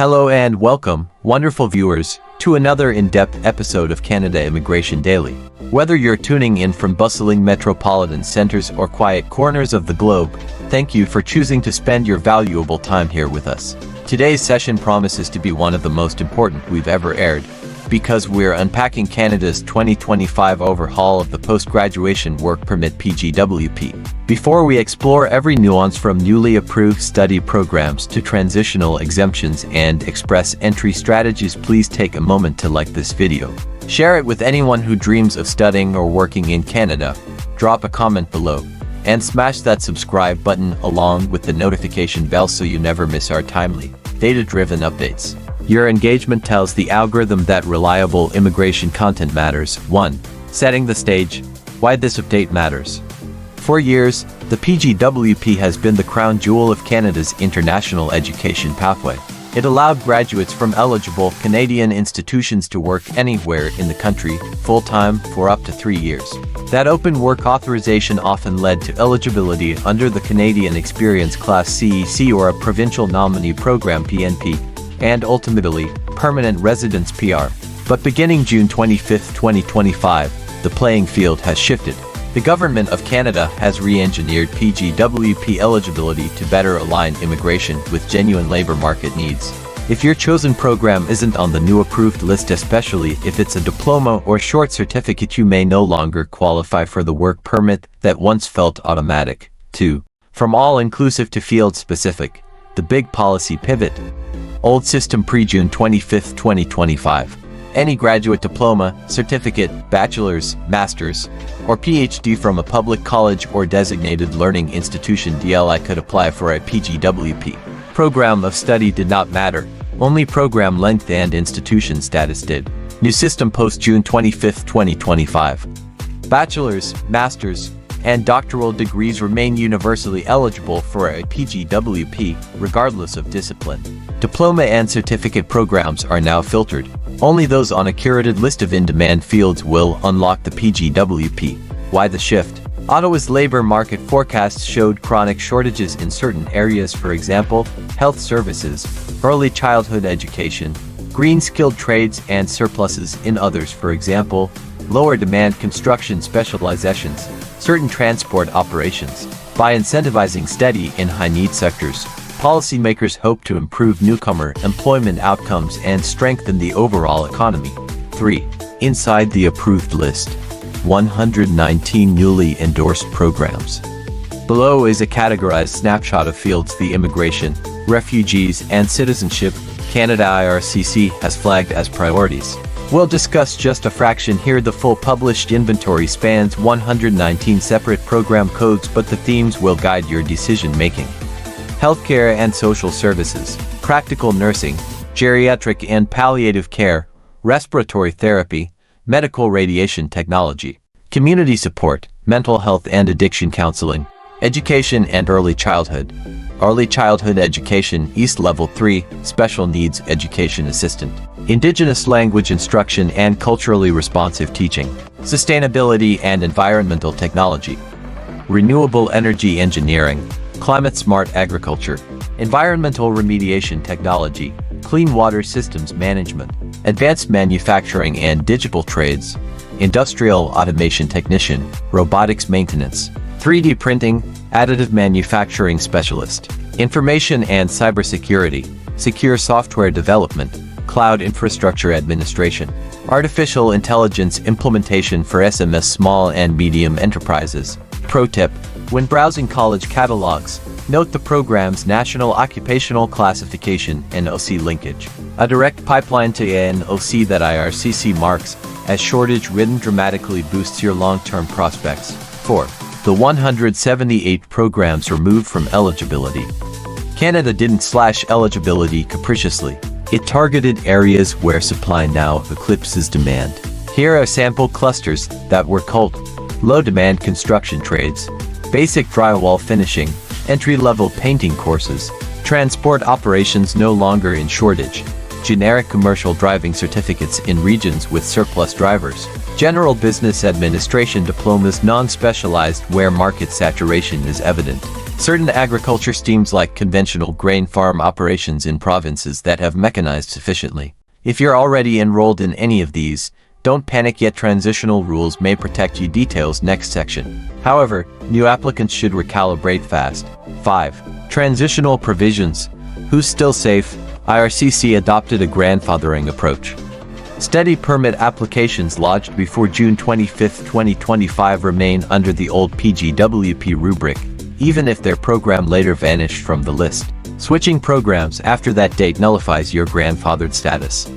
Hello and welcome, wonderful viewers, to another in-depth episode of Canada Immigration Daily. Whether you're tuning in from bustling metropolitan centers or quiet corners of the globe, thank you for choosing to spend your valuable time here with us. Today's session promises to be one of the most important we've ever aired, because we're unpacking Canada's 2025 overhaul of the Post-Graduation Work Permit PGWP. Before we explore every nuance from newly approved study programs to transitional exemptions and express entry strategies, please take a moment to like this video. Share it with anyone who dreams of studying or working in Canada. Drop a comment below, and smash that subscribe button along with the notification bell so you never miss our timely, data-driven updates. Your engagement tells the algorithm that reliable immigration content matters. 1. Setting the stage. Why this update matters. For years, the PGWP has been the crown jewel of Canada's international education pathway. It allowed graduates from eligible Canadian institutions to work anywhere in the country, full-time, for up to 3 years. That open work authorization often led to eligibility under the Canadian Experience Class CEC or a Provincial Nominee Program PNP, and ultimately, permanent residence PR. But beginning June 25, 2025, the playing field has shifted. The Government of Canada has re-engineered PGWP eligibility to better align immigration with genuine labor market needs. If your chosen program isn't on the new approved list, especially if it's a diploma or short certificate, you may no longer qualify for the work permit that once felt automatic. 2. From all-inclusive to field-specific, the big policy pivot. Old system pre-June 25, 2025. Any graduate diploma, certificate, bachelor's, master's, or PhD from a public college or designated learning institution (DLI) could apply for a PGWP. Program of study did not matter, only program length and institution status did. New system post-June 25, 2025. Bachelor's, master's, and doctoral degrees remain universally eligible for a PGWP, regardless of discipline. Diploma and certificate programs are now filtered. Only those on a curated list of in-demand fields will unlock the PGWP. Why the shift? Ottawa's labor market forecasts showed chronic shortages in certain areas, for example, health services, early childhood education, green skilled trades, and surpluses in others, for example, lower demand construction specializations, certain transport operations. By incentivizing study in high-need sectors, policymakers hope to improve newcomer employment outcomes and strengthen the overall economy. 3. Inside the approved list. 119 newly endorsed programs. Below is a categorized snapshot of fields the Immigration, Refugees, and Citizenship Canada IRCC has flagged as priorities. We'll discuss just a fraction here. The full published inventory spans 119 separate program codes, but the themes will guide your decision-making. Healthcare and social services, practical nursing, geriatric and palliative care, respiratory therapy, medical radiation technology, community support, mental health and addiction counseling, education and early childhood education, East Level 3, special needs education assistant, Indigenous language instruction and culturally responsive teaching, sustainability and environmental technology, renewable energy engineering, climate-smart agriculture, environmental remediation technology, clean water systems management, advanced manufacturing and digital trades, industrial automation technician, robotics maintenance, 3D printing, additive manufacturing specialist, information and cybersecurity, secure software development, cloud infrastructure administration, artificial intelligence implementation for SMS small and medium enterprises. Pro tip: when browsing college catalogs, note the program's National Occupational Classification (NOC) linkage, a direct pipeline to NOC that IRCC marks as shortage-ridden dramatically boosts your long-term prospects. 4. The 178 programs removed from eligibility. Canada didn't slash eligibility capriciously. It targeted areas where supply now eclipses demand. Here are sample clusters that were culled: low-demand construction trades, basic drywall finishing, entry-level painting courses, transport operations no longer in shortage, generic commercial driving certificates in regions with surplus drivers, general business administration diplomas non-specialized where market saturation is evident, certain agriculture schemes like conventional grain farm operations in provinces that have mechanized sufficiently. If you're already enrolled in any of these, don't panic yet, transitional rules may protect you. Details next section. However, new applicants should recalibrate fast. 5. Transitional Provisions. Who's still safe? IRCC adopted a grandfathering approach. Study permit applications lodged before June 25, 2025 remain under the old PGWP rubric, even if their program later vanished from the list. Switching programs after that date nullifies your grandfathered status.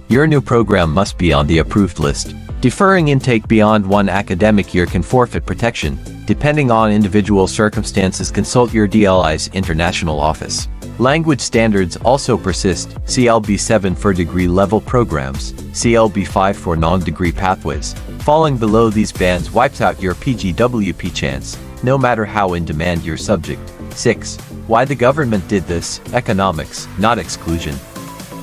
Your new program must be on the approved list. Deferring intake beyond one academic year can forfeit protection. Depending on individual circumstances, consult your DLI's international office. Language standards also persist. CLB 7 for degree-level programs, CLB 5 for non-degree pathways. Falling below these bands wipes out your PGWP chance, no matter how in demand your subject. 6. Why the government did this? Economics, not exclusion.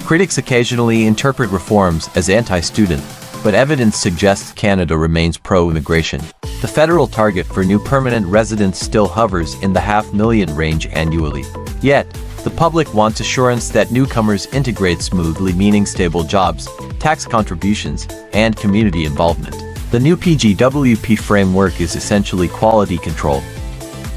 Critics occasionally interpret reforms as anti-student, but evidence suggests Canada remains pro-immigration. The federal target for new permanent residents still hovers in the 500,000 range annually. Yet, the public wants assurance that newcomers integrate smoothly, meaning stable jobs, tax contributions, and community involvement. The new PGWP framework is essentially quality control.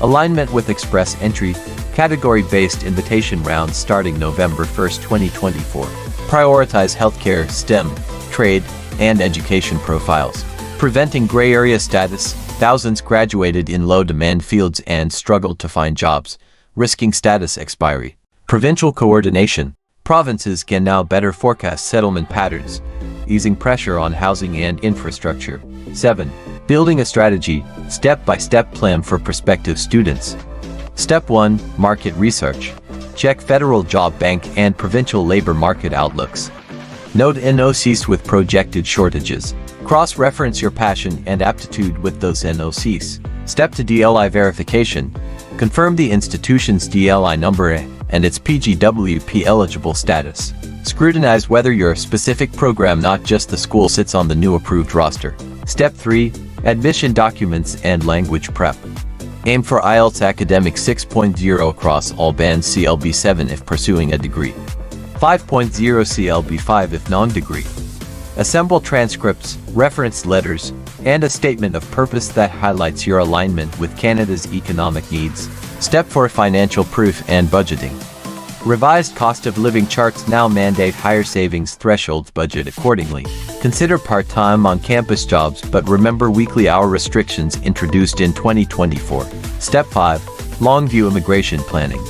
Alignment with express entry, category-based invitation rounds starting November 1, 2024. Prioritize healthcare, STEM, trade, and education profiles. Preventing gray area status, thousands graduated in low-demand fields and struggled to find jobs, risking status expiry. Provincial coordination. Provinces can now better forecast settlement patterns, easing pressure on housing and infrastructure. 7. Building a strategy, step-by-step plan for prospective students. Step 1. Market research. Check federal job bank and provincial labor market outlooks. Note NOCs with projected shortages. Cross-reference your passion and aptitude with those NOCs. Step 2. DLI verification. Confirm the institution's DLI number and its PGWP eligible status. Scrutinize whether your specific program, not just the school, sits on the new approved roster. Step 3. Admission documents and language prep. Aim for IELTS Academic 6.0 across all bands, CLB 7 if pursuing a degree, 5.0 CLB 5 if non-degree. Assemble transcripts, reference letters, and a statement of purpose that highlights your alignment with Canada's economic needs. Step 4. Financial proof and budgeting. Revised cost of living charts now mandate higher savings thresholds. Budget accordingly. Consider part-time on-campus jobs, but remember weekly hour restrictions introduced in 2024. Step 5. Long-view immigration planning.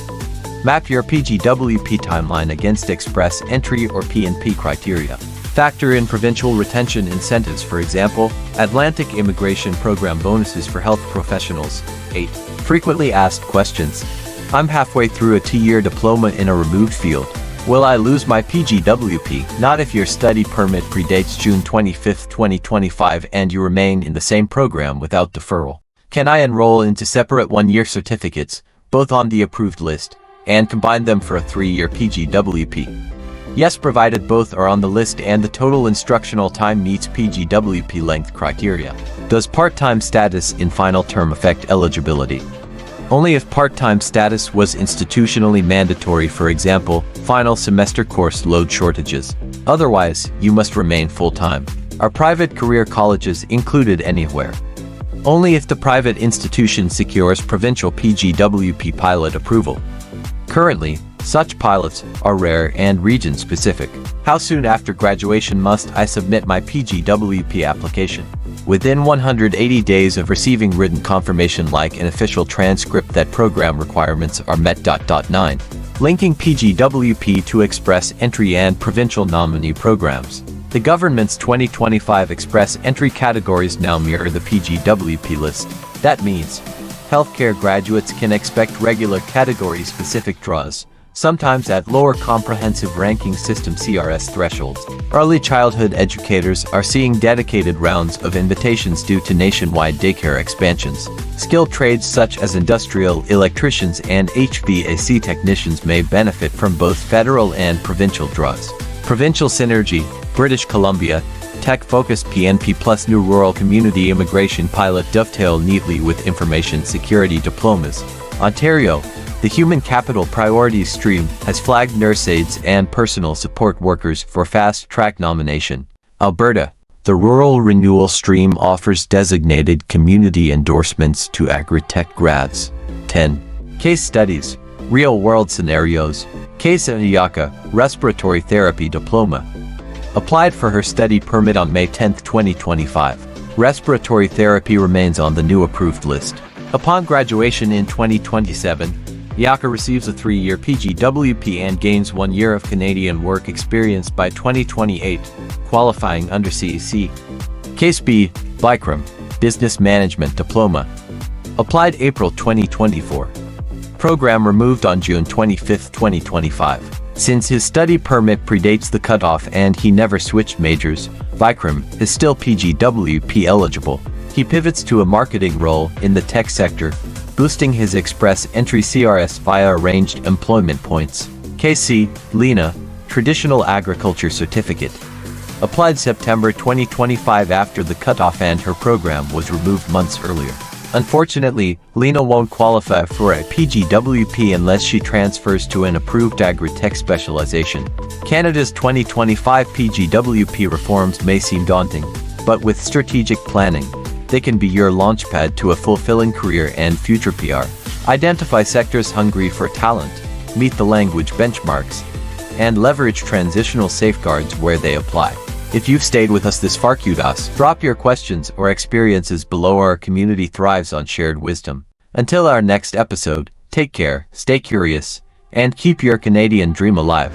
Map your PGWP timeline against express entry or PNP criteria. Factor in provincial retention incentives, for example, Atlantic Immigration Program bonuses for health professionals. 8. Frequently asked questions. I'm halfway through a 2-year diploma in a removed field. Will I lose my PGWP? Not if your study permit predates June 25, 2025 and you remain in the same program without deferral. Can I enroll into separate 1-year certificates, both on the approved list, and combine them for a 3-year PGWP? Yes, provided both are on the list and the total instructional time meets PGWP length criteria. Does part-time status in final term affect eligibility? Only if part-time status was institutionally mandatory, for example, final semester course load shortages. Otherwise, you must remain full-time. Are private career colleges included anywhere? Only if the private institution secures provincial PGWP pilot approval. Currently, such pilots are rare and region-specific. How soon after graduation must I submit my PGWP application? Within 180 days of receiving written confirmation like an official transcript that program requirements are met. 9. Linking PGWP to express entry and provincial nominee programs. The government's 2025 express entry categories now mirror the PGWP list. That means healthcare graduates can expect regular category-specific draws, sometimes at lower comprehensive ranking system CRS thresholds. Early childhood educators are seeing dedicated rounds of invitations due to nationwide daycare expansions. Skilled trades such as industrial electricians and HVAC technicians may benefit from both federal and provincial draws. Provincial Synergy, British Columbia, tech-focused PNP plus new rural community immigration pilot dovetail neatly with information security diplomas. Ontario, the Human Capital Priorities Stream has flagged nurse aides and personal support workers for fast-track nomination. Alberta, the Rural Renewal Stream offers designated community endorsements to agri-tech grads. 10. Case studies, real-world scenarios. Case Iyaka, respiratory therapy diploma. Applied for her study permit on May 10, 2025. Respiratory therapy remains on the new approved list. Upon graduation in 2027, Iyaka receives a 3-year PGWP and gains 1 year of Canadian work experience by 2028, qualifying under CEC. Case B, Bikram, Business Management Diploma. Applied April 2024. Program removed on June 25, 2025. Since his study permit predates the cutoff and he never switched majors, Vikram is still PGWP eligible. He pivots to a marketing role in the tech sector, boosting his express entry CRS via arranged employment points. KC, Lena, Traditional Agriculture Certificate. Applied September 2025 after the cutoff and her program was removed months earlier. Unfortunately, Lena won't qualify for a PGWP unless she transfers to an approved agri-tech specialization. Canada's 2025 PGWP reforms may seem daunting, but with strategic planning, they can be your launchpad to a fulfilling career and future PR. Identify sectors hungry for talent, meet the language benchmarks, and leverage transitional safeguards where they apply. If you've stayed with us this far, kudos. Drop your questions or experiences below. Our community thrives on shared wisdom. Until our next episode, take care, stay curious, and keep your Canadian dream alive.